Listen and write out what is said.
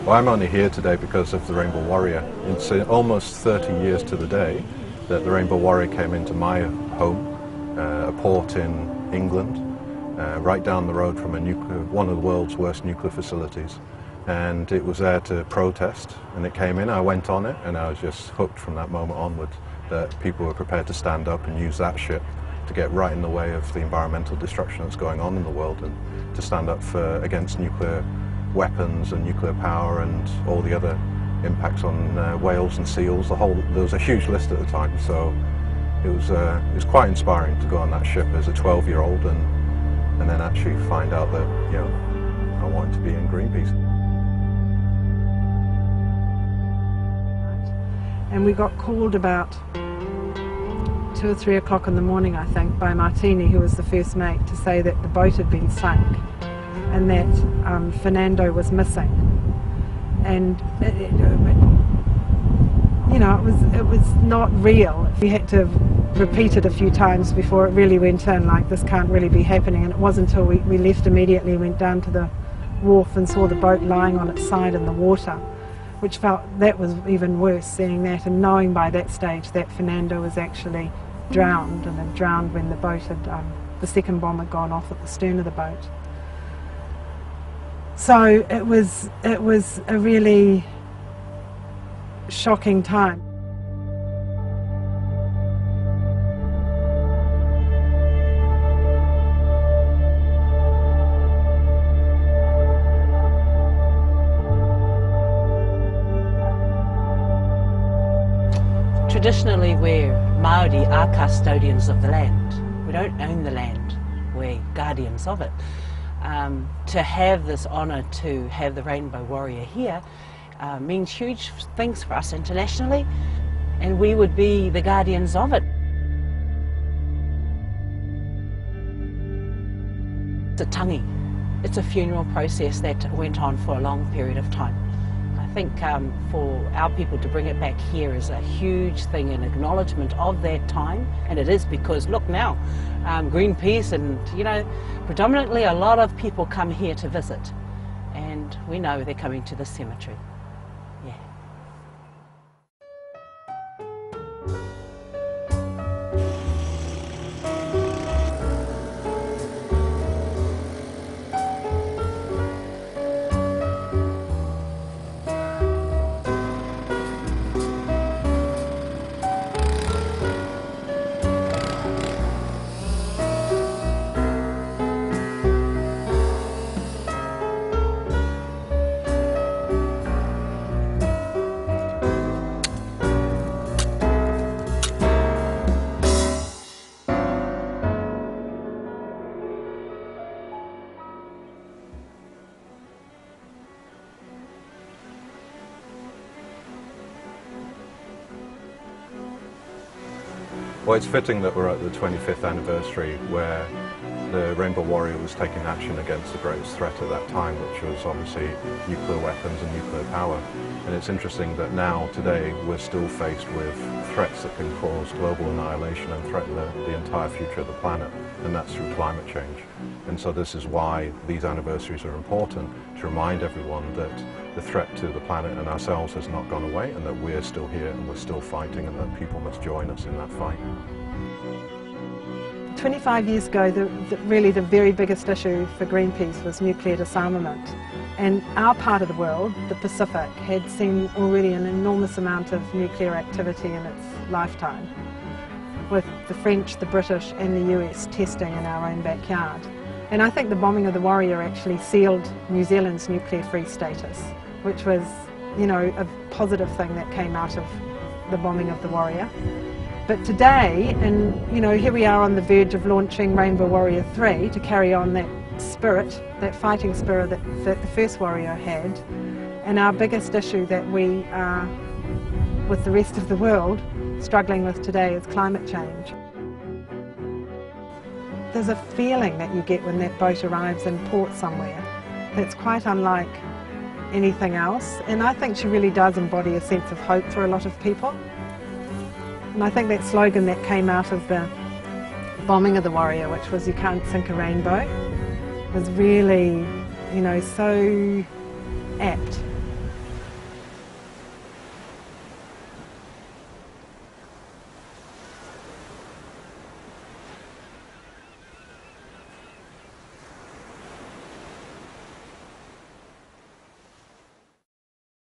Well, I'm only here today because of the Rainbow Warrior. It's almost 30 years to the day that the Rainbow Warrior came into my home, a port in England, right down the road from one of the world's worst nuclear facilities. And it was there to protest, and it came in, I went on it, and I was just hooked from that moment onward that people were prepared to stand up and use that ship to get right in the way of the environmental destruction that's going on in the world, and to stand up against nuclear weapons and nuclear power and all the other impacts on whales and seals. There was a huge list at the time, so it was quite inspiring to go on that ship as a 12-year-old and then actually find out that, you know, I wanted to be in Greenpeace. And we got called about 2 or 3 o'clock in the morning, I think, by Martini, who was the first mate, to say that the boat had been sunk and that Fernando was missing. And you know, it was not real. We had to repeat it a few times before it really went in, like, this can't really be happening. And it wasn't until we left immediately, went down to the wharf and saw the boat lying on its side in the water, which that was even worse, seeing that and knowing by that stage that Fernando was actually drowned, and had drowned when the boat had, the second bomb had gone off at the stern of the boat. So it was a really shocking time. Traditionally, we're Māori are custodians of the land. We don't own the land, we're guardians of it. To have this honour to have the Rainbow Warrior here means huge things for us internationally, and we would be the guardians of it. It's a tangi. It's a funeral process that went on for a long period of time. I think for our people to bring it back here is a huge thing, an acknowledgement of that time, and it is because, look now, Greenpeace and, you know, predominantly a lot of people come here to visit, and we know they're coming to the cemetery. Yeah. Well, it's fitting that we're at the 25th anniversary where the Rainbow Warrior was taking action against the greatest threat at that time, which was obviously nuclear weapons and nuclear power. And it's interesting that now, today, we're still faced with threats that can cause global annihilation and threaten the entire future of the planet, and that's through climate change. And so this is why these anniversaries are important, to remind everyone that the threat to the planet and ourselves has not gone away, and that we're still here and we're still fighting, and that people must join us in that fight. 25 years ago, really the very biggest issue for Greenpeace was nuclear disarmament. And our part of the world, the Pacific, had seen already an enormous amount of nuclear activity in its lifetime, with the French, the British and the US testing in our own backyard. And I think the bombing of the Warrior actually sealed New Zealand's nuclear-free status, which was, you know, a positive thing that came out of the bombing of the Warrior. But today, and you know, here we are on the verge of launching Rainbow Warrior 3 to carry on that spirit, that fighting spirit that the first Warrior had. And our biggest issue that we are, with the rest of the world, struggling with today is climate change. There's a feeling that you get when that boat arrives in port somewhere that's quite unlike anything else. And I think she really does embody a sense of hope for a lot of people. And I think that slogan that came out of the bombing of the Warrior, which was "You can't sink a rainbow," was really, you know, so apt.